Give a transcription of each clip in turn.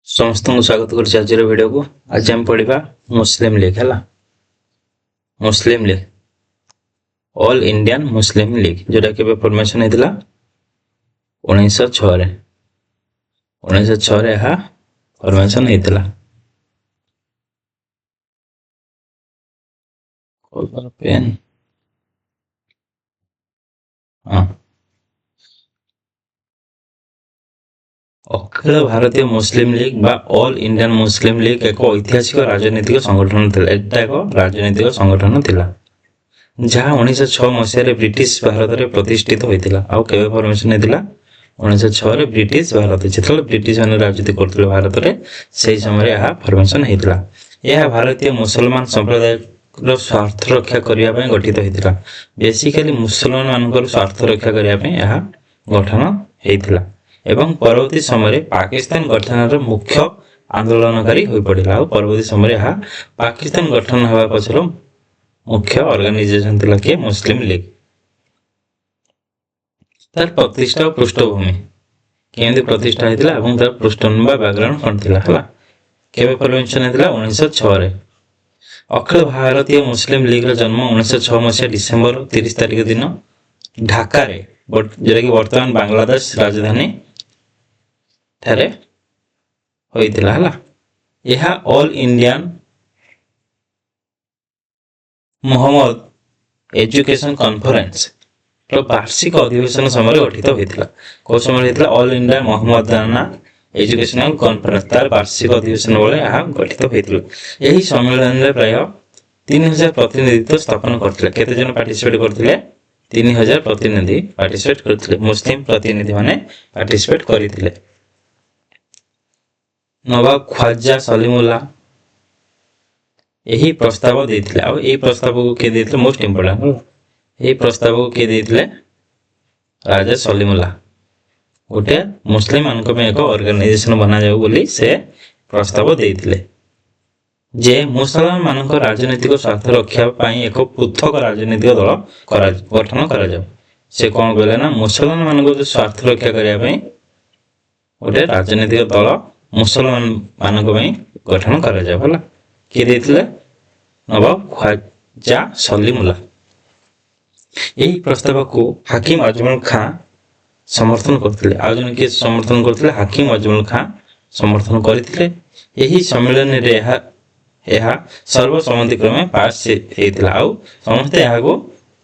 समस्त को स्वागत कर आज वीडियो को। आज हम पढ़ा मुस्लिम लीग है। Muslim League All Indian Muslim League जोटा के फॉर्मेशन होता 1906 फॉर्मेशन होता। पेन हाँ अखिल भारतीय मुस्लिम लीग बा ऑल इंडियन मुस्लिम लीग एक ऐतिहासिक राजनीतिक संगठन थिला। एटा एक राजनीतिक संगठन थिला जहाँ 1906 मसीह ब्रिटिश भारत में प्रतिष्ठित होता। आउ केबे फॉर्मेशन होता 1906 ब्रिटिश भारत जिते ब्रिटिश मैंने राजनीति करते भारत में से समय यह फॉर्मेशन होता। यह भारतीय मुसलमान संप्रदाय स्वार्थ रक्षा करने गठित होता। बेसिकली मुसलमान मान स्वार्थ रक्षा करने यह गठन होता एवं परवर्ती समय पाकिस्तान गठन मुख्य आंदोलनकारी हो पड़ा। परवर्ती समय यह पाकिस्तान गठन होगा पछर मुख्य ऑर्गेनाइजेशन थिला कि मुस्लिम लीग। तार प्रतिष्ठा और पृष्ठभूमि केमती प्रतिष्ठा होता और तार पृष्ठभूमि बैकग्राउंड कौन थिला हला केबे फॉर्मेशन होता 1906 अखिल भारतीय मुस्लिम लीग जन्म 1906 मसीहा डिसेम्बर 30 तारिख दिन ढाका रे जोटा कि वर्तमान बांग्लादेश राजधानी ठारे होइतिला हला। यह all Indian Mohammed education conference तो वार्षिक अधिवेशन समय गठित होता। कौ समय होता all India Mohammedan educational conference तार वार्षिक अधिवेशन बेले यह गठित होता। यही सम्मेलन में प्राय 3000 प्रतिनिधित्व स्थापन करते। केते जन पार्टिसिपेट करते 3000 प्रतिनिधि पार्टिसिपेट करते। मुस्लिम प्रतिनिधि माने पार्टिसिपेट करते। नवाब ख्वाजा सलीमुल्लाह यही प्रस्ताव देथिले। आ ए प्रस्ताव को के देथिले मोस्ट इंपोर्टेंट ए प्रस्ताव को के देथिले राजा सलीमुल्लाह गोटे मुस्लिम मानक में एक ऑर्गेनाइजेशन बना जाऊ बोली से प्रस्ताव देथिले जे मुसलमान मानक राजनीतिक स्वार्थ रक्षा पाई एक पृथक राजनीतिक दल गठन करा जाऊ। से कौन कहले ना मुसलमान मानक जो स्वार्थ रक्षा करिया पई गोटे राजनीतिक दल मुसलमान मानक पई गठन करा जाऊ हला। के देथिले नवाब ख्वाजा सलीमुल्लाह। यही प्रस्ताव को हाकिम अजमल खां समर्थन करथिले। आ जन के समर्थन करथिले हाकिम अजमल खां समर्थन करथिले। यही सम्मेलन रे यह सर्वसम्मति क्रमे पास हेतिला। आ समस्त यह को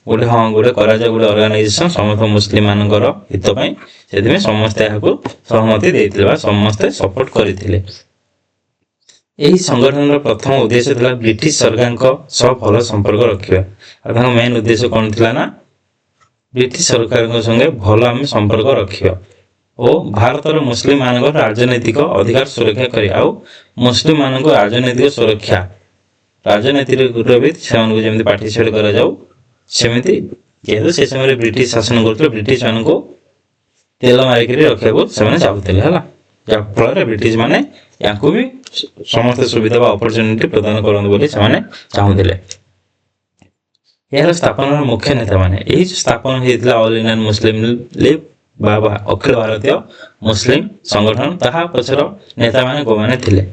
गोटे हाँ गोटे करा जाय गोटे ऑर्गेनाइजेशन समस्त मुस्लिम मानकर हित पई सेदिमे समस्त यह को सहमति देथिले बा समस्त सपोर्ट करथिले। यही संगठन प्रथम उद्देश्य था ब्रिटिश सरकार सह भल संपर्क रखा। मेन उद्देश्य कौन थी ना ब्रिटिश सरकार संगे भल आम संपर्क रखा और भारत मुस्लिम मान राजनैतिक अधिकार सुरक्षा कर मुस्लिम मान राजनैतिक सुरक्षा राजनीति भी से पार्टिसिपेट कर सेमती जेहेतु से समय ब्रिटिश शासन करते ब्रिटिश मान को तेल मारिक रखा से चाहते है जहाँफल ब्रिटिश माने या भी समस्त सुविधा अपॉर्चुनिटी प्रदान करते चाहूले। यार स्थापन मुख्य नेता माने यही स्थापन होता ऑल इंडियन मुस्लिम लीग बा अखिल भारतीय मुस्लिम संगठन ताहा पछर नेता माने को माने थिले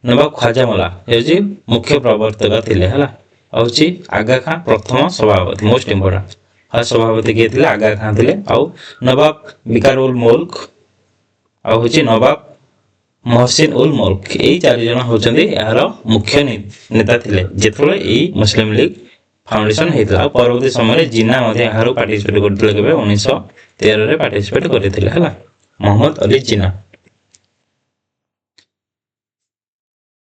नवाब ख्वाजा मोल्ला ये मुख्य प्रवर्तक थिले हला। आउची आगा खां प्रथम सभापति मोस्ट इंपोर्टेंट हाँ सभापति किए थिले आगा खां थिले। आउ नवाब बिकार उल मुल्क आउ होची नवाब मोहसिन उल मुल्क यही 4 जन होचंदी यार मुख्य नेता थिले जेतले ई मुस्लिम लीग फाउंडेशन होता। परवर्ती समय जिन्ना यार पार्टिसिपेट करते 1913 रे पार्टिसिपेट करते है मोहम्मद अली जिन्ना।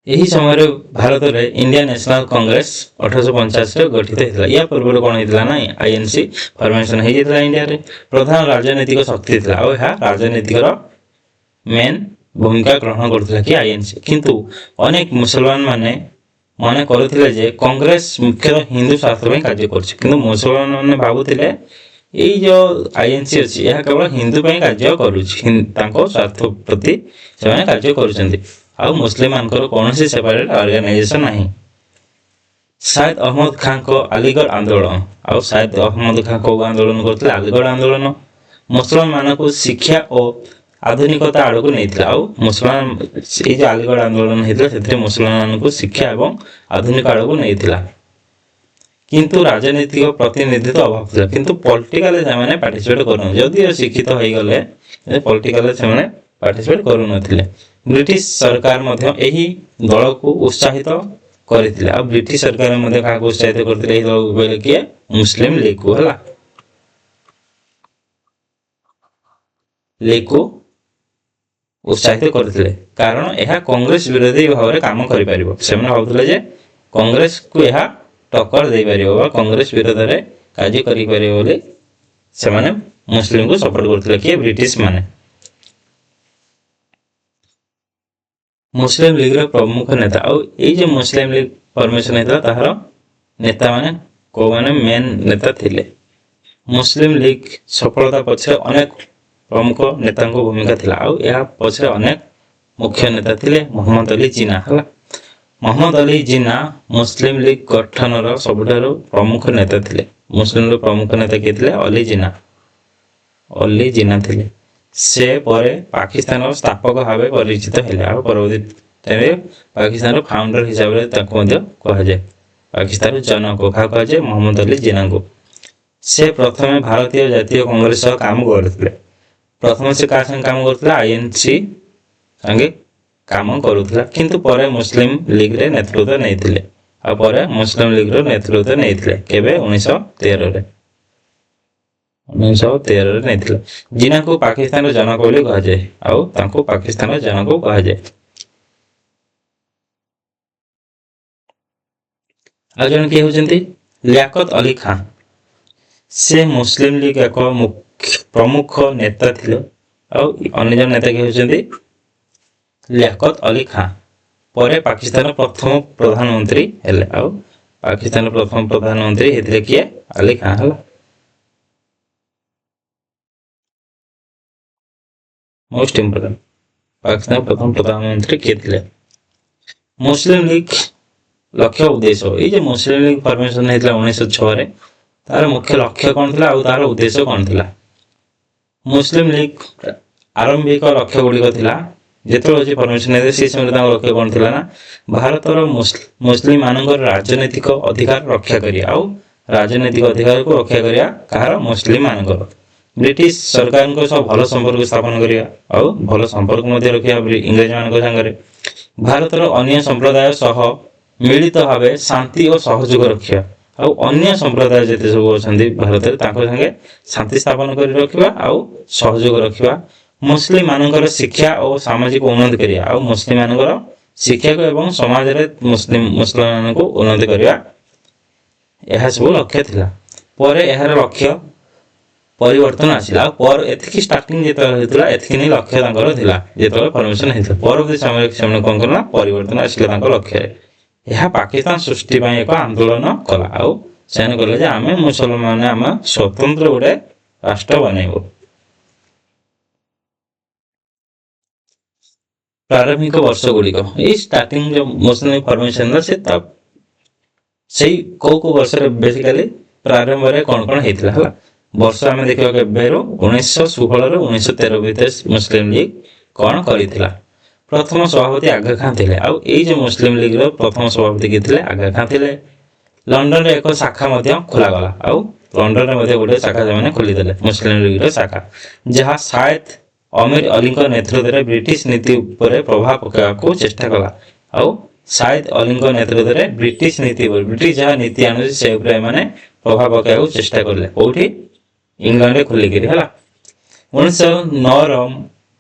यही समय भारत में इंडियन नेशनल कांग्रेस 1850 गठित होता। या पूर्व कौन होता ना आईएनसी फॉर्मेशन होता इंडिया रे प्रधान राजनीतिक शक्ति था और यह राजनीतिक मेन भूमिका ग्रहण करता कि आईएनसी किंतु अनेक मुसलमान माने मन करथिले जे कांग्रेस मुख्य हिंदू शास्त्र में कार्य करछि किंतु मुसलमान माने भाबुथिले एई जो आईएनसी अछि यह केवल हिंदू ପାଇଁ कार्य करूछि तांको स्वार्थ प्रति से कार्य करूछन्ति आ मुस्लिम मानकर कोनोसी सेपरेट ऑर्गेनाइजेशन नाही। शायद अहमद खान को अलीगढ़ आंदोलन आ शायद अहमद खान को आंदोलन करथिले अलीगढ़ आंदोलन मुसलमान मानक शिक्षा और ଆଧୁନିକତା ଆଡ଼କୁ ନେଇଥିଲା। ଆଉ ମୁସଲମାନ ଏଇ ଯେଉଁ ଆଲିଗଡ଼ ଆନ୍ଦୋଳନ ହେଇଥିଲା ସେଥିରେ ମୁସଲମାନମାନଙ୍କୁ ଶିକ୍ଷା ଏବଂ ଆଧୁନିକ ଆଡ଼କୁ ନେଇଥିଲା। କିନ୍ତୁ ରାଜନୈତିକ ପ୍ରତିନିଧିତ୍ୱ ଅଭାବ ଥିଲା। କିନ୍ତୁ ପଲିଟିକାଲରେ ସେମାନେ ପାର୍ଟିସିପେଟ୍ କରୁନଥିଲେ। ଯଦିଓ ଶିକ୍ଷିତ ହେଇଗଲେ ପଲିଟିକାଲରେ ସେମାନେ ପାର୍ଟିସିପେଟ୍ କରୁନଥିଲେ। ବ୍ରିଟିଶ ସରକାର ମଧ୍ୟ ଏହି ଦଳକୁ ଉତ୍ସାହିତ କରିଥିଲେ। ଆଉ ବ୍ରିଟିଶ ସରକାର ମଧ୍ୟ କାହାକୁ ଉତ୍ସାହିତ କରିଥିଲେ ଏହି ଦଳକୁ କହିଲେ କିଏ? ମୁସଲିମ ଲିଗକୁ। ହେଲା, ଲିଗକୁ ଉତ୍ସାହିତ କରିଥିଲେ କାରଣ ଏହା କଂଗ୍ରେସ ବିରୋଧୀ ଭାବରେ କାମ କରିପାରିବ। ସେମାନେ ଭାବୁଥିଲେ ଯେ କଂଗ୍ରେସକୁ ଏହା ଟକ୍କର ଦେଇପାରିବ ବା କଂଗ୍ରେସ ବିରୋଧରେ କାର୍ଯ୍ୟ କରିପାରିବ ବୋଲି ସେମାନେ ମୁସଲିମକୁ ସପୋର୍ଟ କରୁଥିଲେ। କିଏ? ବ୍ରିଟିଶ ମାନେ। ମୁସଲିମ ଲିଗର ପ୍ରମୁଖ ନେତା, ଆଉ ଏଇ ଯେ ମୁସଲିମ ଲିଗ ଫର୍ମେସନ ହେଇଥିଲା ତାହାର ନେତା ମାନେ କୋଉମାନେ ମେନ୍ ନେତା ଥିଲେ? ମୁସଲିମ ଲିଗ ସଫଳତା ପଛରେ ଅନେକ ପ୍ରମୁଖ ନେତାଙ୍କ ଭୂମିକା ଥିଲା। ଆଉ ଏହା ପଛରେ ଅନେକ ମୁଖ୍ୟ ନେତା ଥିଲେ। ମହମ୍ମଦ ଅଲି ଜିନା। ହେଲା, ମହମ୍ମଦ ଅଲି ଜିନା ମୁସଲିମ ଲିଗ ଗଠନର ସବୁଠାରୁ ପ୍ରମୁଖ ନେତା ଥିଲେ। ମୁସଲିମ ଲିଗ ପ୍ରମୁଖ ନେତା କିଏ ଥିଲେ? ଅଲି ଜିନା। ଅଲି ଜିନା ଥିଲେ। ସେ ପରେ ପାକିସ୍ତାନର ସ୍ଥାପକ ଭାବେ ପରିଚିତ ହେଲେ। ଆଉ ପରବର୍ତ୍ତୀ ଟାଇମରେ ପାକିସ୍ତାନର ଫାଉଣ୍ଡର ହିସାବରେ ତାଙ୍କୁ ମଧ୍ୟ କୁହାଯାଏ। ପାକିସ୍ତାନର ଜନକ କାହାକୁ କୁହାଯାଏ? ମହମ୍ମଦ ଅଲି ଜିନାଙ୍କୁ। ସେ ପ୍ରଥମେ ଭାରତୀୟ ଜାତୀୟ କଂଗ୍ରେସ ସହ କାମ କରୁଥିଲେ। ପ୍ରଥମେ ସେ କାହା ସାଙ୍ଗେ କାମ କରୁଥିଲା? ଆଇଏନସି ସାଙ୍ଗେ କାମ କରୁଥିଲା। କିନ୍ତୁ ପରେ ମୁସଲିମ ଲିଗରେ ନେତୃତ୍ୱ ନେଇଥିଲେ। ଆଉ ପରେ ମୁସଲିମ ଲିଗର ନେତୃତ୍ୱ ନେଇଥିଲେ କେବେ? 1913ରେ। 1913ରେ ନେଇଥିଲେ। ଜିନାଙ୍କୁ ପାକିସ୍ତାନର ଜନକ ବୋଲି କୁହାଯାଏ। ଆଉ ତାଙ୍କୁ ପାକିସ୍ତାନର ଜନକ କୁହାଯାଏ। ଆଉ ଜଣେ କିଏ ହେଉଛନ୍ତି? ଲିଆକତ ଅଲି ଖାଁ। ସେ ମୁସଲିମ ଲିଗ ଏକ ପ୍ରମୁଖ ନେତା ଥିଲେ। ଆଉ ଅନ୍ୟ ଜଣ ନେତା କିଏ ହେଉଛନ୍ତି? ଲିଆକତ ଅଲି ଖାଁ। ପରେ ପାକିସ୍ତାନର ପ୍ରଥମ ପ୍ରଧାନମନ୍ତ୍ରୀ ହେଲେ। ଆଉ ପାକିସ୍ତାନର ପ୍ରଥମ ପ୍ରଧାନମନ୍ତ୍ରୀ ହେଇଥିଲେ କିଏ? ଅଲି ଖାଁ। ହେଲା, ମୋଷ୍ଟ ଇମ୍ପୋର୍ଟାଣ୍ଟ, ପାକିସ୍ତାନର ପ୍ରଥମ ପ୍ରଧାନମନ୍ତ୍ରୀ କିଏ ଥିଲେ? ମୁସଲିମ ଲିଗ ଲକ୍ଷ୍ୟ ଉଦ୍ଦେଶ୍ୟ, ଏଇ ଯେ ମୁସଲିମ ଲିଗ ଫର୍ମେସନ ହେଇଥିଲା 1906ରେ, ତାର ମୁଖ୍ୟ ଲକ୍ଷ୍ୟ କ'ଣ ଥିଲା ଆଉ ତାର ଉଦ୍ଦେଶ୍ୟ କ'ଣ ଥିଲା? ମୁସଲିମ ଲିଗ ଆରମ୍ଭିକ ଲକ୍ଷ୍ୟ ଗୁଡ଼ିକ ଥିଲା, ଯେତେବେଳେ ହଉଛି ଫର୍ମେସନ ହେଇଥିଲା ସେ ସମୟରେ ତାଙ୍କ ଲକ୍ଷ୍ୟ କ'ଣ ଥିଲା ନା ଭାରତର ମୁସଲିମ ମାନଙ୍କର ରାଜନୈତିକ ଅଧିକାର ରକ୍ଷା କରିବା। ଆଉ ରାଜନୈତିକ ଅଧିକାରକୁ ରକ୍ଷା କରିବା କାହାର? ମୁସଲିମ ମାନଙ୍କର। ବ୍ରିଟିଶ ସରକାରଙ୍କ ସହ ଭଲ ସମ୍ପର୍କ ସ୍ଥାପନ କରିବା ଆଉ ଭଲ ସମ୍ପର୍କ ମଧ୍ୟ ରଖିବା ଇଂରେଜ ମାନଙ୍କ ସାଙ୍ଗରେ। ଭାରତର ଅନ୍ୟ ସମ୍ପ୍ରଦାୟ ସହ ମିଳିତ ଭାବେ ଶାନ୍ତି ଓ ସହଯୋଗ ରଖିବା। ଆଉ ଅନ୍ୟ ସମ୍ପ୍ରଦାୟ ଯେତେ ସବୁ ଅଛନ୍ତି ଭାରତରେ ତାଙ୍କ ସାଙ୍ଗେ ଶାନ୍ତି ସ୍ଥାପନ କରି ରଖିବା ଆଉ ସହଯୋଗ ରଖିବା। ମୁସଲିମ ମାନଙ୍କର ଶିକ୍ଷା ଓ ସାମାଜିକ ଉନ୍ନତି କରିବା। ଆଉ ମୁସଲିମ ମାନଙ୍କର ଶିକ୍ଷାକୁ ଏବଂ ସମାଜରେ ମୁସଲମାନଙ୍କୁ ଉନ୍ନତି କରିବା, ଏହା ସବୁ ଲକ୍ଷ୍ୟ ଥିଲା। ପରେ ଏହାର ଲକ୍ଷ୍ୟ ପରିବର୍ତ୍ତନ ଆସିଲା। ଆଉ ଏତିକି ଷ୍ଟାର୍ଟିଂ ଯେତେବେଳେ ହେଇଥିଲା ଏତିକି ନେଇ ଲକ୍ଷ୍ୟ ତାଙ୍କର ଥିଲା ଯେତେବେଳେ ଫର୍ମେସନ ହେଇଥିଲା। ପରବର୍ତ୍ତୀ ସମୟରେ ସେମାନେ କ'ଣ କଲା? ପରିବର୍ତ୍ତନ ଆସିଲା ତାଙ୍କ ଲକ୍ଷ୍ୟରେ। ଏହା ପାକିସ୍ତାନ ସୃଷ୍ଟି ପାଇଁ ଏକ ଆନ୍ଦୋଳନ କଲା। ଆଉ ସେମାନେ କହିଲେ ଯେ ଆମେ ମୁସଲମାନ ଆମେ ସ୍ୱତନ୍ତ୍ର ଗୋଟେ ରାଷ୍ଟ୍ର ବନେଇବୁ। ପ୍ରାରମ୍ଭିକ ବର୍ଷ ଗୁଡ଼ିକ, ଏଇ ଷ୍ଟାର୍ଟିଂ ଯୋଉ ମୁସଲିମ ଫର୍ମେସନ ସେଇ କୋଉ ବର୍ଷରେ ବେସିକାଲି ପ୍ରାରମ୍ଭରେ କ'ଣ କ'ଣ ହେଇଥିଲା? ହେଲା, ବର୍ଷ ଆମେ ଦେଖିବା କେବେରୁ 1916ରୁ 1913 ଭିତରେ ମୁସଲିମ ଲିଗ କ'ଣ କରିଥିଲା? ପ୍ରଥମ ସଭାପତି ଆଗା ଖାଁ ଥିଲେ। ଆଉ ଏଇ ଯୋଉ ମୁସଲିମ ଲିଗର ପ୍ରଥମ ସଭାପତି କିଏ ଥିଲେ? ଆଗା ଖାଁ ଥିଲେ। ଲଣ୍ଡନରେ ଏକ ଶାଖା ମଧ୍ୟ ଖୋଲାଗଲା। ଆଉ ଲଣ୍ଡନରେ ମଧ୍ୟ ଗୋଟେ ଶାଖା ସେମାନେ ଖୋଲିଦେଲେ ମୁସଲିମ ଲିଗର ଶାଖା, ଯାହା ସାୟଦ ଅମିର ଅଲିଙ୍କ ନେତୃତ୍ୱରେ ବ୍ରିଟିଶ ନୀତି ଉପରେ ପ୍ରଭାବ ପକାଇବାକୁ ଚେଷ୍ଟା କଲା। ଆଉ ସାୟଦ ଅଲିଙ୍କ ନେତୃତ୍ୱରେ ବ୍ରିଟିଶ ଯାହା ନୀତି ଆଣୁଛି ସେ ଉପରେ ଏମାନେ ପ୍ରଭାବ ପକାଇବାକୁ ଚେଷ୍ଟା କଲେ। କୋଉଠି? ଇଂଲଣ୍ଡରେ ଖୋଲିକିରି। ହେଲା, 1909ର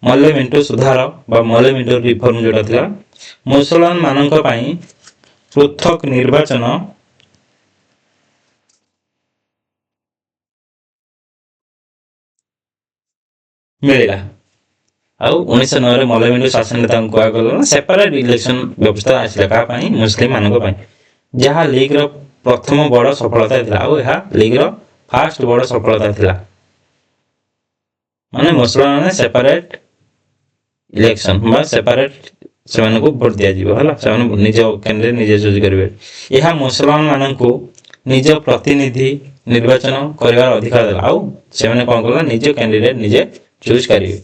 ମଲେମିଣ୍ଟୋ ସୁଧାର ବା ମଲେମିଣ୍ଟୋ ରିଫର୍ମ ଯୋଉଟା ଥିଲା, ମୁସଲମାନ ମାନଙ୍କ ପାଇଁ ପୃଥକ ନିର୍ବାଚନ ମିଳିଲା। ଆଉ 1909ରେ ମଲେମିଣ୍ଟୋ ଶାସନରେ ତାଙ୍କୁ କୁହାଗଲା ନା ସେପାରେଟ ଇଲେକ୍ସନ ବ୍ୟବସ୍ଥା ଆସିଲା। କାହା ପାଇଁ? ମୁସଲିମ ମାନଙ୍କ ପାଇଁ, ଯାହା ଲିଗର ପ୍ରଥମ ବଡ଼ ସଫଳତା ଥିଲା। ଆଉ ଏହା ଲିଗର ଫାଷ୍ଟ ବଡ଼ ସଫଳତା ଥିଲା। ମାନେ ମୁସଲମାନ ସେପାରେଟ ଇଲେକ୍ସନ ବା ସେପାରେଟ ସେମାନଙ୍କୁ ଭୋଟ ଦିଆଯିବ। ହେଲା, ସେମାନେ ନିଜ କ୍ୟାଣ୍ଡିଡେଟ୍ ନିଜେ ଚୁଜ କରିବେ। ଏହା ମୁସଲମାନ ମାନଙ୍କୁ ନିଜ ପ୍ରତିନିଧି ନିର୍ବାଚନ କରିବାର ଅଧିକାର ଦେଲା। ଆଉ ସେମାନେ କ'ଣ କଲେ? ନିଜ କ୍ୟାଣ୍ଡିଡେଟ୍ ନିଜେ ଚୁଜ କରିବେ।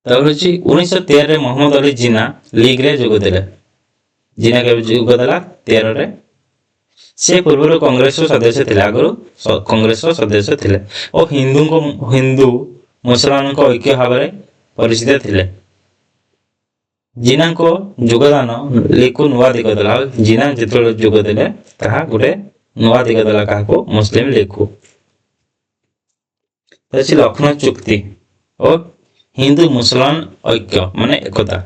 ତାପରେ ହଉଛି 1913 ମହମ୍ମଦ ଅଲି ଜିନା ଲିଗ୍ରେ ଯୋଗ ଦେଲେ। ଜିନା କେବେ ଯୋଗ ଦେଲା? 13ରେ। ସେ ପୂର୍ବରୁ କଂଗ୍ରେସର ସଦସ୍ୟ ଥିଲେ, ଆଗରୁ କଂଗ୍ରେସର ସଦସ୍ୟ ଥିଲେ ଓ ହିନ୍ଦୁ ମୁସଲମାନଙ୍କ ଐକ୍ୟ ଭାବରେ ପରିଚିତ ଥିଲେ। ଜିନାଙ୍କ ଯୋଗଦାନ ଲିଗ୍କୁ ନୂଆ ଦିଗ ଦେଲା। ଆଉ ଜିନା ଯେତେବେଳେ ଯୋଗ ଦେଲେ ତାହା ଗୋଟେ ନୂଆ ଦିଗ ଦେଲା କାହାକୁ? ମୁସଲିମ ଲିଗ୍କୁ। ଲକ୍ଷ୍ନୌ ଚୁକ୍ତି ଓ ହିନ୍ଦୁ ମୁସଲମାନ ଐକ୍ୟ ମାନେ ଏକତା।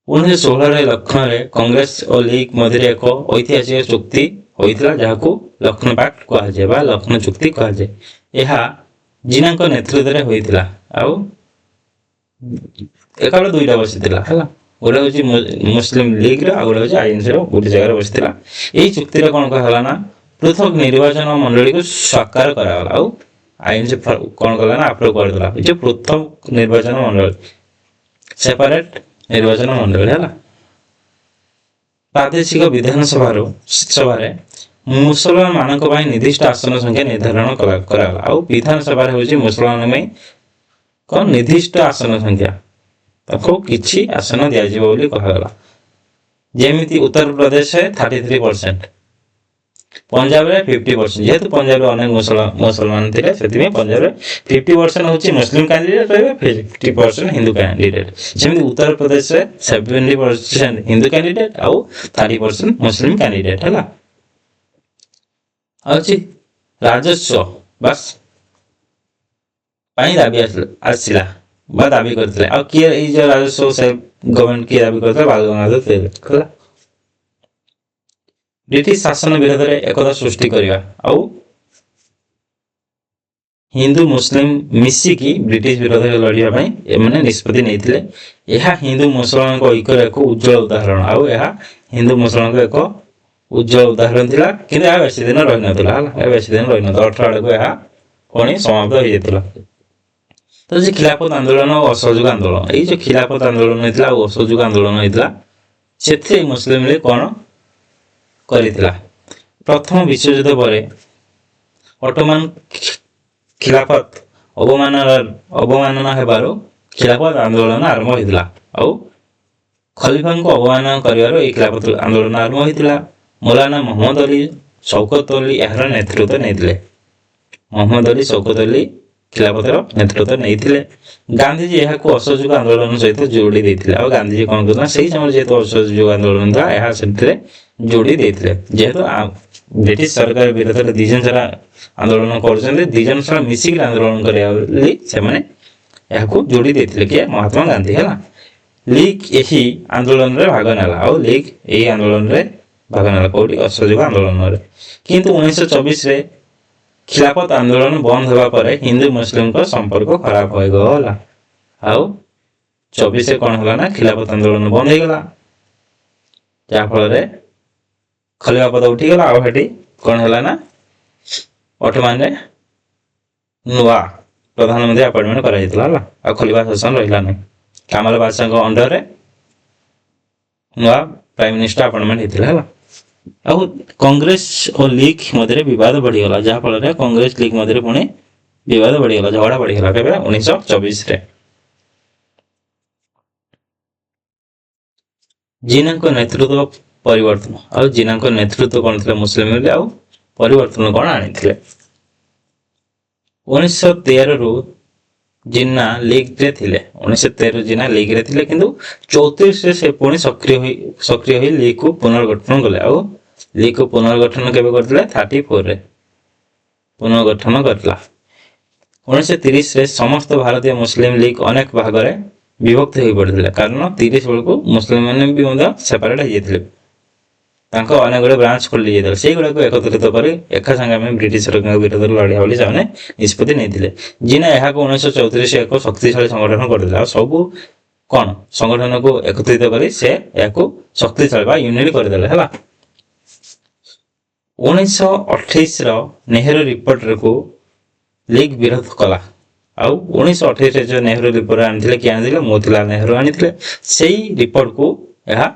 1916ରେ ଲକ୍ଷ୍ନୌରେ କଂଗ୍ରେସ ଓ ଲିଗ୍ ମଧ୍ୟରେ ଏକ ଐତିହାସିକ ଚୁକ୍ତି ହୋଇଥିଲା, ଯାହାକୁ ଲକ୍ଷ୍ନୌ ପାକ୍ଟ କୁହାଯାଏ ବା ଲକ୍ଷ୍ନୌ ଚୁକ୍ତି କୁହାଯାଏ। ଏହା ଜିନାଙ୍କ ନେତୃତ୍ୱରେ ହୋଇଥିଲା। ଆଉ ଏକାବେଳେ ଦୁଇଟା ବସିଥିଲା ହେଲା, ଗୋଟେ ହଉଛି ମୁସଲିମ ଲିଗ୍ର ଆଉ ଗୋଟେ ହଉଛି ଆଇଏନସିର ଗୋଟେ ଜାଗାରେ ବସିଥିଲା। ଏହି ଚୁକ୍ତିରେ କଣ କୁହାଗଲା ନା ପୃଥକ ନିର୍ବାଚନ ମଣ୍ଡଳୀକୁ ସାକାର କରାଗଲା। ଆଉ ଆଇଏନସି କଣ କଲା ନା ଆପ୍ରୁଭ କରିଦେଲା ଯେ ପୃଥକ ନିର୍ବାଚନ ମଣ୍ଡଳୀ, ସେପାରେଟ ନିର୍ବାଚନ ମଣ୍ଡଳୀ ହେଲା। ପ୍ରାଦେଶିକ ସଭାରେ ମୁସଲମାନ ମାନଙ୍କ ପାଇଁ ନିର୍ଦ୍ଦିଷ୍ଟ ଆସନ ସଂଖ୍ୟା ନିର୍ଦ୍ଧାରଣ କରାଗଲା। ଆଉ ବିଧାନସଭାରେ ହଉଛି ମୁସଲମାନ ପାଇଁ କଣ ନିର୍ଦ୍ଦିଷ୍ଟ ଆସନ ସଂଖ୍ୟା, ତାକୁ କିଛି ଆସନ ଦିଆଯିବ ବୋଲି କୁହାଗଲା। ଯେମିତି ଉତ୍ତରପ୍ରଦେଶରେ 33%, ପଞ୍ଜାବରେ 50%। ଯେହେତୁ ପଞ୍ଜାବରେ ଅନେକ ମୁସଲମାନ ଥିଲେ, ସେଥିପାଇଁ ପଞ୍ଜାବରେ 50% ହଉଛି ମୁସଲିମ କ୍ୟାଣ୍ଡିଡେଟ୍ ରହିବେ, 50% ହିନ୍ଦୁ କ୍ୟାଣ୍ଡିଡେଟ୍। ସେମିତି ଉତ୍ତରପ୍ରଦେଶରେ 70% ହିନ୍ଦୁ କ୍ୟାଣ୍ଡିଡେଟ୍ ଆଉ 30% ମୁସଲିମ କ୍ୟାଣ୍ଡିଡେଟ୍ ହେଲା। ହଉଛି ରାଜସ୍ୱ ବାସ୍ ପାଇଁ ଦାବି ଆସିଲା ବା ଦାବି କରିଥିଲେ। ଆଉ କିଏ ଏଇ ଯୋଉ ରାଜସ୍ୱ ସେ ଗଭର୍ଣ୍ଣମେଣ୍ଟ କିଏ ଦାବି କରିଥିଲା? ବାଳ ଗଙ୍ଗାଧର ତିଲକ ହେଲା। ବ୍ରିଟିଶ ଶାସନ ବିରୋଧରେ ଏକତା ସୃଷ୍ଟି କରିବା। ଆଉ ହିନ୍ଦୁ ମୁସଲିମ ମିଶିକି ବ୍ରିଟିଶ ବିରୋଧରେ ଲଢିବା ପାଇଁ ଏମାନେ ନିଷ୍ପତ୍ତି ନେଇଥିଲେ। ଏହା ହିନ୍ଦୁ ମୁସଲମାନଙ୍କ ଐକ୍ୟର ଏକ ଉଜ୍ଜଳ ଉଦାହରଣ। ଆଉ ଏହା ହିନ୍ଦୁ ମୁସଲମାନଙ୍କ ଏକ ଉଜ୍ଜଳ ଉଦାହରଣ ଥିଲା, କିନ୍ତୁ ଏହା ବେଶୀ ଦିନ ରହିନଥିଲା ହେଲା। ଏହା ବେଶୀ ଦିନ ରହିନଥିଲା, 18 ଆଡକୁ ଏହା ପୁଣି ସମାପ୍ତ ହେଇଯାଇଥିଲା। ତ ଯେ ଖିଲାଫତ ଆନ୍ଦୋଳନ ଓ ଅସହଯୋଗ ଆନ୍ଦୋଳନ, ଏଇ ଯୋଉ ଖିଲାଫତ ଆନ୍ଦୋଳନ ହେଇଥିଲା ଆଉ ଅସହଯୋଗ ଆନ୍ଦୋଳନ ହେଇଥିଲା, ସେଥିରେ ମୁସଲିମ লীଗ କଣ କରିଥିଲା? ପ୍ରଥମ ବିଶ୍ୱଯୁଦ୍ଧ ପରେ ଅଟୋମାନ ଖିଲାଫତ ଅବମାନନା ହେବାରୁ ଖିଲାଫତ ଆନ୍ଦୋଳନ ଆରମ୍ଭ ହୋଇଥିଲା। ଆଉ ଖଲିଫାଙ୍କୁ ଅବମାନନା କରିବାରୁ ଏହି ଖିଲାଫତ ଆନ୍ଦୋଳନ ଆରମ୍ଭ ହୋଇଥିଲା। ମୌଲାନା ମହମ୍ମଦ ଅଲି ଶୌକତ ଅଲି ଏହାର ନେତୃତ୍ୱ ନେଇଥିଲେ। ମହମ୍ମଦ ଅଲି ଶୌକତ ଅଲି ଖିଲାଫତର ନେତୃତ୍ୱ ନେଇଥିଲେ। ଗାନ୍ଧିଜୀ ଏହାକୁ ଅସହଯୋଗ ଆନ୍ଦୋଳନ ସହିତ ଯୋଡ଼ି ଦେଇଥିଲେ। ଆଉ ଗାନ୍ଧିଜୀ କଣ କରୁଥିଲେ? ସେଇ ସମୟରେ ଯେହେତୁ ଅସହଯୋଗ ଆନ୍ଦୋଳନ ଥିଲା, ଏହା ସେଥିରେ ଯୋଡ଼ି ଦେଇଥିଲେ। ଯେହେତୁ ବ୍ରିଟିଶ ସରକାର ବିରୋଧରେ ଦି ଜଣ ସାରା ଆନ୍ଦୋଳନ କରୁଛନ୍ତି, ଦି ଜଣ ସାରା ମିଶିକି ଆନ୍ଦୋଳନ କରିବା ବୋଲି ସେମାନେ ଏହାକୁ ଯୋଡ଼ି ଦେଇଥିଲେ। କିଏ? ମହାତ୍ମା ଗାନ୍ଧୀ ହେଲା। ଲିଗ୍ ଏହି ଆନ୍ଦୋଳନରେ ଭାଗ ନେଲା। ଆଉ ଲିଗ୍ ଏହି ଆନ୍ଦୋଳନରେ ଭାଗ ନେଲା କୋଉଠି? ଅସହଯୋଗ ଆନ୍ଦୋଳନରେ। କିନ୍ତୁ 1924ରେ ଖିଲାଫତ ଆନ୍ଦୋଳନ ବନ୍ଦ ହେବା ପରେ ହିନ୍ଦୁ ମୁସଲିମଙ୍କ ସମ୍ପର୍କ ଖରାପ ହୋଇଗଲା। ଆଉ 24ରେ କଣ ହେଲା ନା ଖିଲାଫତ ଆନ୍ଦୋଳନ ବନ୍ଦ ହେଇଗଲା, ଯାହା ଫଳରେ ଖଲିଫାପଦ ଉଠିଗଲା। ଆଉ ସେଠି କଣ ହେଲା ନା ଅଟୋମାନରେ ନୂଆ ପ୍ରଧାନମନ୍ତ୍ରୀ ଆପଏଣ୍ଟମେଣ୍ଟ କରାଯାଇଥିଲା ହେଲା। ଆଉ ଖଲିଫା ଶାସନ ରହିଲା ନାହିଁ। କାମାଲ ବାଦଶାହଙ୍କ ଅଣ୍ଡରରେ ନୂଆ ପ୍ରାଇମ ମିନିଷ୍ଟର ଆପଏଣ୍ଟମେଣ୍ଟ ହେଇଥିଲା ହେଲା। ଆଉ କଂଗ୍ରେସ ଓ ଲିଗ୍ ମଧ୍ୟରେ ବିବାଦ ବଢିଗଲା, ଯାହା ଫଳରେ କଂଗ୍ରେସ ଲିଗ୍ ମଧ୍ୟରେ ପୁଣି ବିବାଦ ବଢିଗଲା, ଝଗଡା ବଢିଗଲା। କେବେ? 1924ରେ। ଜିନାଙ୍କ ନେତୃତ୍ୱ ପରିବର୍ତ୍ତନ। ଆଉ ଜିନାଙ୍କ ନେତୃତ୍ୱ କଣ ଥିଲା? ମୁସଲିମ লীଗ। ଆଉ ପରିବର୍ତ୍ତନ କଣ ଆଣିଥିଲେ? 1913ରୁ ଜିନ୍ନା ଲିଗ୍ରେ ଥିଲେ। 1913 ଜିନ୍ନା ଲିଗ୍ରେ ଥିଲେ, କିନ୍ତୁ 34ରେ ସେ ପୁଣି ସକ୍ରିୟ ହୋଇ ଲିଗ୍କୁ ପୁନର୍ଗଠନ କଲେ। ଆଉ ଲିଗ୍କୁ ପୁନର୍ଗଠନ କେବେ କରିଥିଲେ? 34ରେ ପୁନର୍ଗଠନ କରିଥିଲା। 1930ରେ ସମସ୍ତ ଭାରତୀୟ ମୁସଲିମ ଲିଗ୍ ଅନେକ ଭାଗରେ ବିଭକ୍ତ ହୋଇ ପଡିଥିଲା, କାରଣ 30 ବେଳକୁ ମୁସଲିମ ମାନେ ବି ମଧ୍ୟ ସେପାରେଟ ହେଇଯାଇଥିଲେ। ତାଙ୍କ ଅନେକ ଗୁଡ଼ିଏ ବ୍ରାଞ୍ଚ ଖୋଲି ଯାଇଥିଲା, ସେଇଗୁଡାକୁ ଏକତ୍ରିତ କରି ଏକା ସାଙ୍ଗେ ଆମେ ବ୍ରିଟିଶ ସରକାରଙ୍କ ବିରୋଧରେ ଲଢିବା ବୋଲି ସେମାନେ ନିଷ୍ପତ୍ତି ନେଇଥିଲେ। ଜିନା ଏହାକୁ 1934 ଏକ ଶକ୍ତିଶାଳୀ ସଂଗଠନ କରିଥିଲେ। ଆଉ ସବୁ କଣ ସଂଗଠନକୁ ଏକତ୍ରିତ କରି ସେ ଏହାକୁ ଶକ୍ତିଶାଳୀ ବା ୟୁନିଟ କରିଦେଲେ ହେଲା। 1928ର ନେହେରୁ ରିପୋର୍ଟକୁ ଲିଗ୍ ବିରୋଧ କଲା। ଆଉ 1928ରେ ଯୋଉ ନେହେରୁ ରିପୋର୍ଟ ଆଣିଥିଲେ, କିଏ ଆଣିଥିଲେ? ମୋତିଲାଲ ନେହେରୁ ଆଣିଥିଲେ। ସେଇ ରିପୋର୍ଟକୁ ଏହା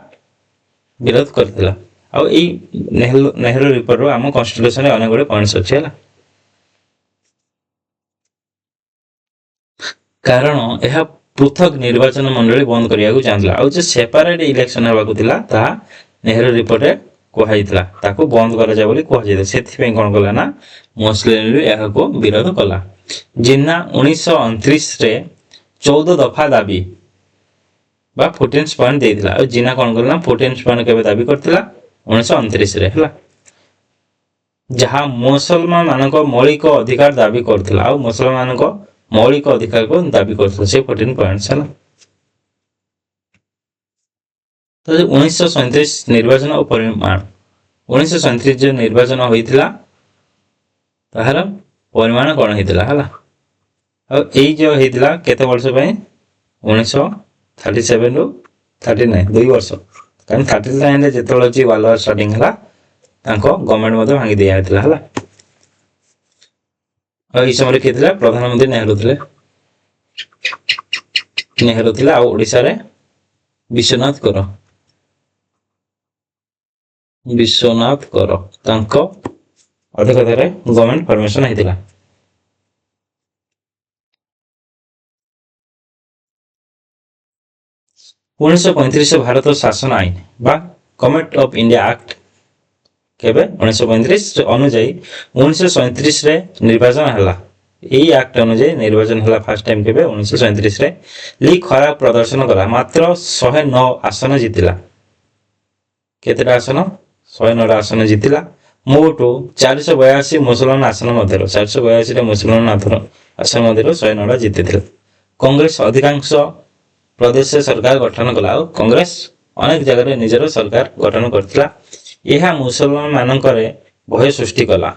ବିରୋଧ କରିଥିଲା। ଆଉ ଏଇ ନେହେରୁ ରିପୋର୍ଟରୁ ଆମ କନଷ୍ଟିଟ୍ୟୁସନରେ ଅନେକ ଗୁଡ଼ିଏ ପଏଣ୍ଟସ ଅଛି ହେଲା। କାରଣ ଏହା ପୃଥକ ନିର୍ବାଚନ ମଣ୍ଡଳୀ ବନ୍ଦ କରିବାକୁ ଚାହୁଁଥିଲା ଆଉ ଯେ ସେପାରେଟ ଇଲେକ୍ସନ ହେବାକୁ ଥିଲା ତାହା ନେହେରୁ ରିପୋର୍ଟରେ କୁହାଯାଇଥିଲା ତାକୁ ବନ୍ଦ କରାଯାଉ ବୋଲି କୁହାଯାଇଥିଲା ସେଥିପାଇଁ କ'ଣ କଲା ନା ମୁସଲିମ ଲିଗ ଏହାକୁ ବିରୋଧ କଲା। ଜିନ୍ନା 1929ରେ 14 ଦଫା ଦାବି ବା 14 ପଏଣ୍ଟ ଦେଇଥିଲା ଆଉ ଜିନ୍ନା କ'ଣ କଲା ନା 14 ପଏଣ୍ଟ କେବେ ଦାବି କରିଥିଲା 1929ରେ ହେଲା ଯାହା ମୁସଲମାନ ମାନଙ୍କ ମୌଳିକ ଅଧିକାର ଦାବି କରୁଥିଲା ଆଉ ମୁସଲମାନ ମାନଙ୍କ ମୌଳିକ ଅଧିକାରକୁ ଦାବି କରୁଥିଲା ସେ 14 ପଏଣ୍ଟ ହେଲା। ତ 1937 ନିର୍ବାଚନ ଓ ପରିମାଣ 1937 ଯେଉଁ ନିର୍ବାଚନ ହୋଇଥିଲା ତାହାର ପରିମାଣ କ'ଣ ହେଇଥିଲା ହେଲା ଆଉ ଏଇ ଯେଉଁ ହେଇଥିଲା କେତେ ବର୍ଷ ପାଇଁ 1937 ରୁ 39 2 ବର୍ଷ କାରଣ 39ରେ ଯେତେବେଳେ ଅଛି ୱାର୍ଲଡ ୱାର ଷ୍ଟାର୍ଟିଂ ହେଲା ତାଙ୍କ ଗଭର୍ଣ୍ଣମେଣ୍ଟ ମଧ୍ୟ ଭାଙ୍ଗି ଦିଆଯାଇଥିଲା ହେଲା ଆଉ ଏଇ ସମୟରେ କିଏ ଥିଲା ପ୍ରଧାନମନ୍ତ୍ରୀ ନେହେରୁ ଥିଲେ ଆଉ ଓଡ଼ିଶାରେ ବିଶ୍ୱନାଥ କର ତାଙ୍କ ଅଧ୍ୟକ୍ଷତାରେ ଗଭର୍ଣ୍ଣମେଣ୍ଟ ଫର୍ମେସନ ହେଇଥିଲା। ଉଣେଇଶହ 1935 ଭାରତ ଶାସନ ଆଇନ ବା ଗଭର୍ଣ୍ଣମେଣ୍ଟ ଅଫ ଇଣ୍ଡିଆ ଆକ୍ଟ କେବେ 1935 ଅନୁଯାୟୀ 1937ରେ ନିର୍ବାଚନ ହେଲା এই ଆକ୍ଟ ଅନୁଯାୟୀ ନିର୍ବାଚନ ହେଲା ଫାର୍ଷ୍ଟ ଟାଇମ କେବେ 1937ରେ ଲିଗ୍ ଖରାପ ପ୍ରଦର୍ଶନ କଲା ମାତ୍ର 109 ଆସନ ଜିତିଲା କେତେଟା ଆସନ 109ଟା ଆସନ ଜିତିଲା ମୋଟ 482 ମୁସଲମାନ ଆସନ ମଧ୍ୟରୁ 482ଟା ମୁସଲମାନ ଆସନ ମଧ୍ୟରୁ 109ଟା ଜିତିଥିଲା। କଂଗ୍ରେସ ଅଧିକାଂଶ ପ୍ରଦେଶରେ ସରକାର ଗଠନ କଲା ଆଉ କଂଗ୍ରେସ ଅନେକ ଜାଗାରେ ନିଜର ସରକାର ଗଠନ କରିଥିଲା ଏହା ମୁସଲମାନ ମାନଙ୍କରେ ଭୟ ସୃଷ୍ଟି କଲା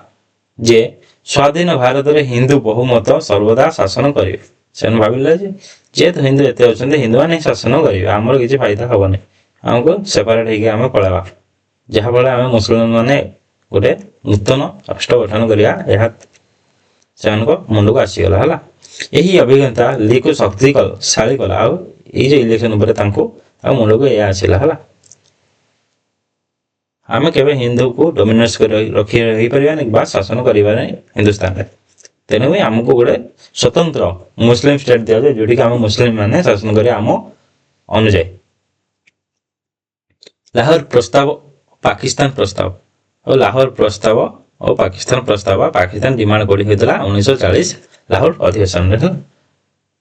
ଯେ ସ୍ୱାଧୀନ ଭାରତରେ ହିନ୍ଦୁ ବହୁମତ ସର୍ବଦା ଶାସନ କରିବେ ସେମାନେ ଭାବିଲେ ଯେ ଯେହେତୁ ହିନ୍ଦୁ ଏତେ ଅଛନ୍ତି ହିନ୍ଦୁମାନେ ଶାସନ କରିବେ ଆମର କିଛି ଫାଇଦା ହବନି ଆମକୁ ସେପାରେଟ ହେଇକି ଆମେ ପଳାଇବା ଯାହାଫଳରେ ଆମେ ମୁସଲମାନ ମାନେ ଗୋଟେ ନୂତନ ରାଷ୍ଟ୍ର ଗଠନ କରିବା ଏହା ସେମାନଙ୍କ ମୁଣ୍ଡକୁ ଆସିଗଲା ହେଲା ଏହି ଅଭିଜ୍ଞତା ଲିଗ୍କୁ ଶକ୍ତିଶାଳୀ କଲା ଆଉ ଏଇ ଯେଉଁ ଇଲେକ୍ସନ ଉପରେ ତାଙ୍କ ମୁଣ୍ଡକୁ ଏହା ଆସିଲା ହେଲା ଆମେ କେବେ ହିନ୍ଦୁକୁ ଡୋମିନେନ୍ସ କରି ରଖି ରହିପାରିବାନି ବା ଶାସନ କରିବାନି ହିନ୍ଦୁସ୍ତାନରେ ତେଣୁ ଆମକୁ ଗୋଟେ ସ୍ୱତନ୍ତ୍ର ମୁସଲିମ ଷ୍ଟେଟ୍ ଦିଆଯାଏ ଯୋଉଠିକି ଆମେ ମୁସଲିମ ମାନେ ଶାସନ କରିବା ଆମ ଅନୁଯାୟୀ। ଲାହୋର ପ୍ରସ୍ତାବ ପାକିସ୍ତାନ ପ୍ରସ୍ତାବ ଆଉ ଲାହୋର ପ୍ରସ୍ତାବ ଓ ପାକିସ୍ତାନ ପ୍ରସ୍ତାବ ପାକିସ୍ତାନ ଡିମାଣ୍ଡ କୋଉଠି ହୋଇଥିଲା 1940 ଲାହୋର ଅଧିବେଶନରେ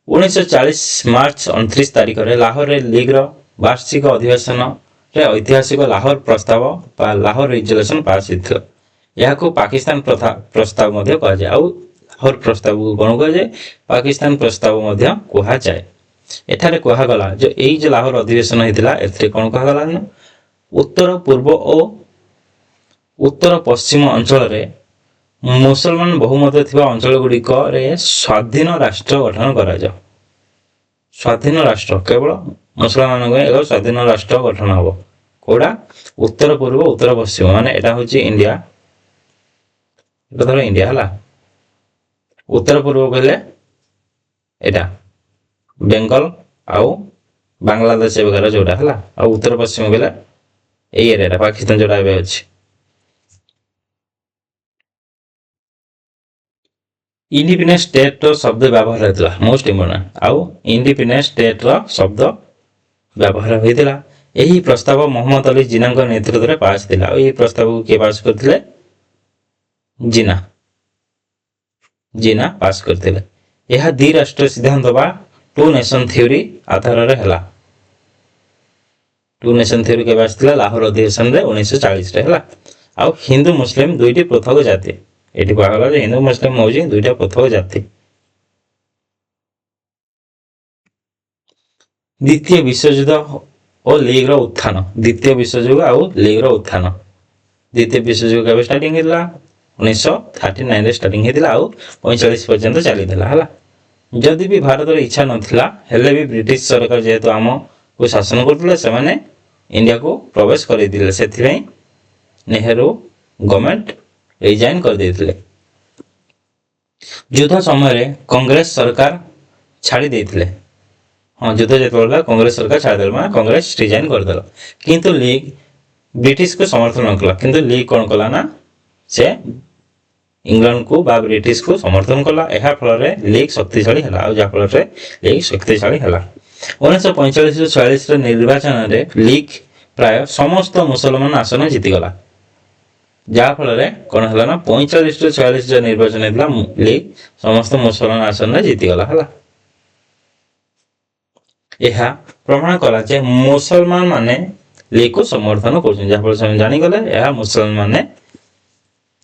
1940 ମାର୍ଚ୍ଚ 29 ତାରିଖରେ ଲାହୋରରେ ଲିଗ୍ର ବାର୍ଷିକ ଅଧିବେଶନରେ ଐତିହାସିକ ଲାହୋର ପ୍ରସ୍ତାବ ବା ଲାହୋର ରିଜଲ୍ୟୁସନ ପାସ୍ ହୋଇଥିଲା ଏହାକୁ ପାକିସ୍ତାନ ପ୍ରସ୍ତାବ ମଧ୍ୟ କୁହାଯାଏ ଆଉ ଲାହୋର ପ୍ରସ୍ତାବକୁ କ'ଣ କୁହାଯାଏ ପାକିସ୍ତାନ ପ୍ରସ୍ତାବ ମଧ୍ୟ କୁହାଯାଏ। ଏଠାରେ କୁହାଗଲା ଯେ ଏଇ ଯେ ଲାହୋର ଅଧିବେଶନ ହେଇଥିଲା ଏଥିରେ କ'ଣ କୁହାଗଲା ନା ଉତ୍ତର ପୂର୍ବ ଓ ଉତ୍ତର ପଶ୍ଚିମ ଅଞ୍ଚଳରେ ମୁସଲମାନ ବହୁମତ ଥିବା ଅଞ୍ଚଳ ଗୁଡ଼ିକରେ ସ୍ୱାଧୀନ ରାଷ୍ଟ୍ର ଗଠନ କରାଯାଉ ସ୍ୱାଧୀନ ରାଷ୍ଟ୍ର କେବଳ ମୁସଲମାନଙ୍କ ଏକ ସ୍ୱାଧୀନ ରାଷ୍ଟ୍ର ଗଠନ ହବ କୋଉଟା ଉତ୍ତର ପୂର୍ବ ଉତ୍ତର ପଶ୍ଚିମ ମାନେ ଏଟା ହଉଛି ଇଣ୍ଡିଆ এটা ধরো ইন্ডিয়া ହେଲା ଉତ୍ତର ପୂର୍ବ କହିଲେ ଏଟା ବେଙ୍ଗଲ ଆଉ ବାଂଲାଦେଶ ଏବେକାର ଯୋଉଟା ହେଲା ଆଉ ଉତ୍ତର ପଶ୍ଚିମ କହିଲେ ଏଇ ଏରିଆଟା ପାକିସ୍ତାନ ଯୋଉଟା ଏବେ ଅଛି। ଇଣ୍ଡିପେଣ୍ଡେଣ୍ଟ ଷ୍ଟେଟର ଶବ୍ଦ ବ୍ୟବହାର ହୋଇଥିଲା ମୋଷ୍ଟ ଇମ୍ପୋର୍ଟାଣ୍ଟ ଆଉ ଇଣ୍ଡିପେଣ୍ଡେଣ୍ଟ ଷ୍ଟେଟର ଶବ୍ଦ ବ୍ୟବହାର ହୋଇଥିଲା ଏହି ପ୍ରସ୍ତାବ ମହମ୍ମଦ ଅଲି ଜିନାଙ୍କ ନେତୃତ୍ୱରେ ପାସ୍ ଥିଲା ଆଉ ଏହି ପ୍ରସ୍ତାବକୁ କିଏ ପାସ୍ କରିଥିଲେ ଜିନା ପାସ୍ କରିଥିଲେ ଏହା ଦ୍ୱି ରାଷ୍ଟ୍ର ସିଦ୍ଧାନ୍ତ ବା ଟୁ ନେସନ ଥିଓରି ଆଧାରରେ ହେଲା ଟୁ ନେସନ ଥିଓରି କେବେ ଆସିଥିଲା ଲାହୋର ଅଧିବେଶନରେ 1940ରେ ହେଲା ଆଉ ହିନ୍ଦୁ ମୁସଲିମ ଦୁଇଟି ପୃଥକ ଜାତି ଏଠି କୁହାଗଲା ଯେ ହିନ୍ଦୁ ମୁସଲିମ ହଉଛି ଦୁଇଟା ପୃଥକ ଜାତି। ଦ୍ୱିତୀୟ ବିଶ୍ୱଯୁଦ୍ଧ ଓ ଲିଗ୍ର ଉତ୍ଥାନ ଦ୍ୱିତୀୟ ବିଶ୍ୱଯୁଦ୍ଧ ଆଉ ଲିଗ୍ର ଉତ୍ଥାନ ଦ୍ୱିତୀୟ ବିଶ୍ୱଯୁଦ୍ଧ କେବେ ଷ୍ଟାର୍ଟିଂ ହେଇଥିଲା 1939ରେ ଷ୍ଟାର୍ଟିଂ ହେଇଥିଲା ଆଉ 45 ପର୍ଯ୍ୟନ୍ତ ଚାଲିଥିଲା ହେଲା ଯଦି ବି ଭାରତର ଇଚ୍ଛା ନଥିଲା ହେଲେ ବି ବ୍ରିଟିଶ ସରକାର ଯେହେତୁ ଆମକୁ ଶାସନ କରୁଥିଲେ ସେମାନେ ଇଣ୍ଡିଆକୁ ପ୍ରବେଶ କରିଦେଇଥିଲେ ସେଥିପାଇଁ ନେହେରୁ ଗଭର୍ଣ୍ଣମେଣ୍ଟ ରିଜାଇନ୍ କରିଦେଇଥିଲେ। ଯୁଦ୍ଧ ସମୟରେ କଂଗ୍ରେସ ସରକାର ଛାଡ଼ି ଦେଇଥିଲେ ହଁ ଯୁଦ୍ଧ ଯେତେବେଳେ କଂଗ୍ରେସ ସରକାର ଛାଡ଼ିଦେଲେ ମାନେ କଂଗ୍ରେସ ରିଜାଇନ୍ କରିଦେଲା କିନ୍ତୁ ଲିଗ୍ ବ୍ରିଟିଶକୁ ସମର୍ଥନ କଲା କିନ୍ତୁ ଲିଗ୍ କ'ଣ କଲା ନା ସେ इंग्लैंड को बा ब्रिटिश को समर्थन कला एहा फल लीग शक्तिशाली है और जहाँ फल लीग शक्तिशाली है 1945-46 निर्वाचन रे लीग प्राय समस्त मुसलमान आसन जीतीगला जहाँ फल कौन है ना 45-46 निर्वाचन लीग समस्त मुसलमान आसन जीतीगला है यह प्रमाण कला जे मुसलमान माने लीग को समर्थन कर जहाँ फल जानीगले यह मुसलमान माने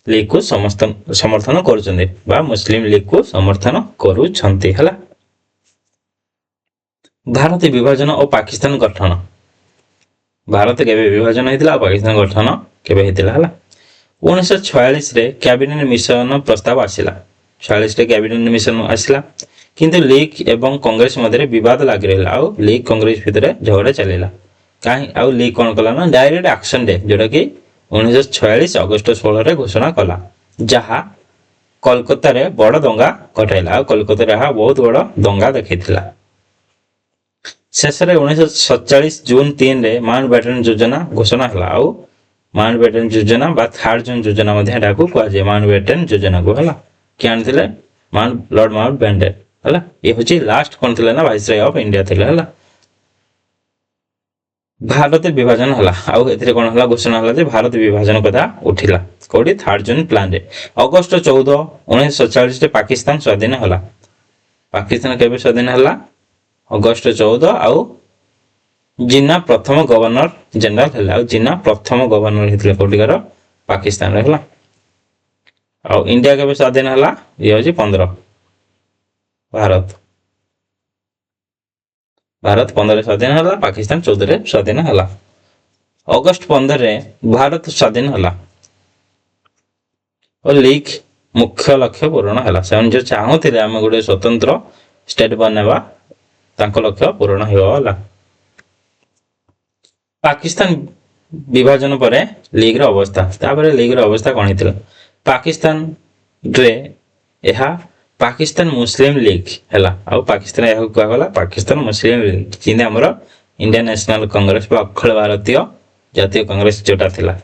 लीग को समर्थन कर मुस्लिम लीग को समर्थन करुछंती है भारत विभाजन और पाकिस्तान गठन भारत केबे विभाजन होता पाकिस्तान गठन केबे होता है 1946 रे कैबिनेट मिशन प्रस्ताव आसिला 46 रे कैबिनेट मिशन आसिला किंतु लीग एवं कांग्रेस मध्य विवाद लगी रहा आ लीग कांग्रेस भितर झगड़ा चलला कहीं आउ लीग कौन कला ना डायरेक्ट एक्शन डे जोटा कि 1946 अगस्त 16 रे घोषणा कला जहाँ कोलकाता रे बड़ दंगा घटाइला कोलकाता रे बहुत बड़ दंगा देखा शेष 1947 जून 3 रे माउंट बैटन योजना घोषणा है आउ माउंट बैटन योजना बा थर्ड जोन योजना कहुए माउंट बैटन योजना को है किए आनी लॉर्ड माउंट बैटन है ये हूँ लास्ट कौन थे ना वाइसरॉय ऑफ इंडिया थे है भारत विभाजन है आउ ए कौन है घोषणा है भारत विभाजन कथा उठिला कौटी थर्ड जोन प्लान रे अगस्त 14 1947 पाकिस्तान स्वाधीन है पाकिस्तान केबे स्वाधीन है अगस्त 14 आउ जिन्ना प्रथम गवर्नर जनरल है जिन्ना प्रथम गवर्नर होते कौटिकार पाकिस्तान है आउ इंडिया केबे स्वाधीन है ये हूँ 15 भारत 15 स्वाधीन है पाकिस्तान 14 स्वाधीन है अगस्त 15 भारत स्वाधीन है और लीग मुख्य लक्ष्य पूरण है से जो चाहूले आम गोटे स्वतंत्र स्टेट बनवा लक्ष्य पूरण होगा पाकिस्तान विभाजन पर लीग रो अवस्था लीग रो अवस्था कौन होता पाकिस्तान रे यह पाकिस्तान मुस्लिम लीग है पाकिस्तान यह कहला पाकिस्तान मुस्लिम लीग जिन आमर इंडियन नेशनल कांग्रेस अखिल भारतीय जातीय कांग्रेस जोटा थिला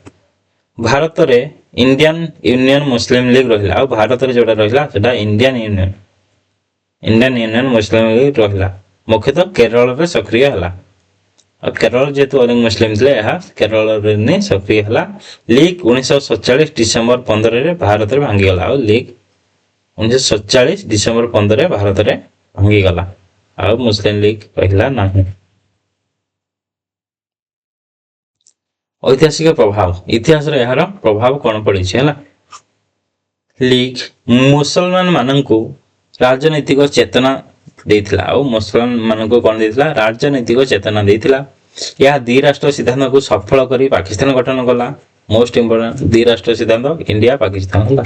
भारत रे इंडियन यूनियन मुस्लिम लीग रहिला और भारत रे जोटा रहिला सेटा इंडियन यूनियन मुस्लिम लीग रहिला मुख्यतः केरल रे सक्रिय है और केरल जेतु अनेक मुस्लिम थे केरल रे सक्रिय है लीग 1947 डिसेम्बर 15 रे भारत रे भांगीगला और लीग 1947 डिसेम्बर 15 भारत रे भांगीगला और मुस्लिम लीग रहिला नहीं ऐतिहासिक प्रभाव इतिहास रे यार प्रभाव कौन पड़ी है लीग मुसलमान माननकु राजनीतिक चेतना देथिला और मुसलमान माननकु कौन देथिला राजनीतिक चेतना देथिला यह द्विराष्ट्र सिद्धांत को सफल करी पाकिस्तान गठन कला मोस्ट इंपोर्टेंट द्विराष्ट्र सिद्धांत इंडिया पाकिस्तान हला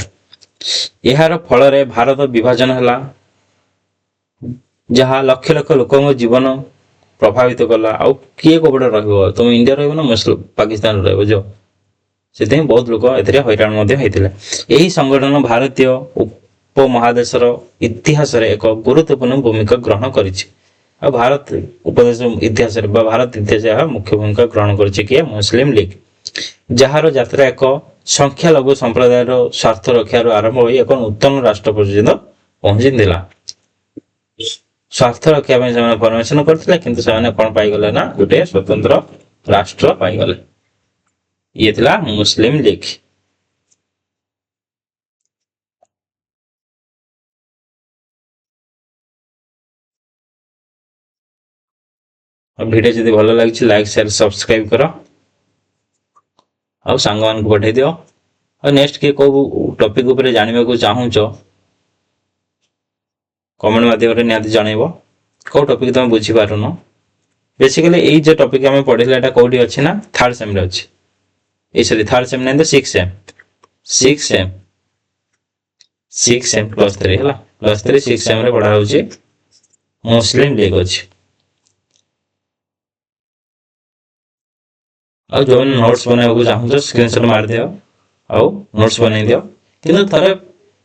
यार फल रे भारत विभाजन है जहाँ लक्ष लक्ष लोक जीवन प्रभावित कला आउ किए कौटे रहा तुम इंडिया रही ना मुस्लिम पाकिस्तान रहा से बहुत लोग हैरान यही संगठन भारतीय उपमहादेशर इतिहास एक गुरुत्वपूर्ण भूमिका ग्रहण कर भारत उपदेश इतिहास भारत इतिहास मुख्य भूमिका ग्रहण कर मुस्लिम लीग जार यात्रा एक संख्यालघु संप्रदाय स्वार्थ रक्षार आरंभ हो एक नूतन राष्ट्र पर्यंत पहुंची स्वार्थ रक्षा परमिशन करते किंतु से कौन पाईगले ना गोटे स्वतंत्र राष्ट्र पाईगले ये थिला मुस्लिम लीग वीडियो जदि भल लगी लाइक शेयर सब्सक्राइब कर सांग मान को पठे दियो और नेक्स्ट के को टॉपिक ऊपर जानवा को चाहूच कमेंट माध्यम निहाती जनइब कौ टॉपिक तुम बुझी पारुन बेसिकली ये जो टॉपिक आम पढ़ला कौटी अच्छी ना थर्ड सेम रे अच्छी सॉरी थर्ड सेम नहीं तो सिक्स सेम +3 6 सेम रे पढ़ा होची मुस्लिम लीग अच्छी और जो नोट्स बनाइबा चाहूँ स्क्रीनशॉट मार दियो आउ नोट्स बनै दियो किंतु थरे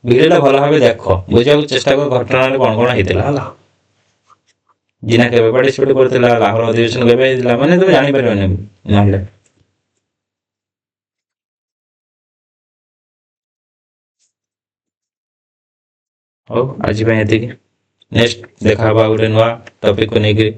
वीडियोटा भल भाव देख बुझा चेष्टा कर घटना कौन कौन होता जिना के पार्टिसिपेट करथिला लाहौर अधिवेशन केबे होइतिला माने तुम जानि परबेनी नहले ହଉ ଆଜି ପାଇଁ ଏତିକି। ନେକ୍ସଟ ଦେଖା ହବା ଗୋଟେ ନୂଆ ଟପିକକୁ ନେଇକିରି।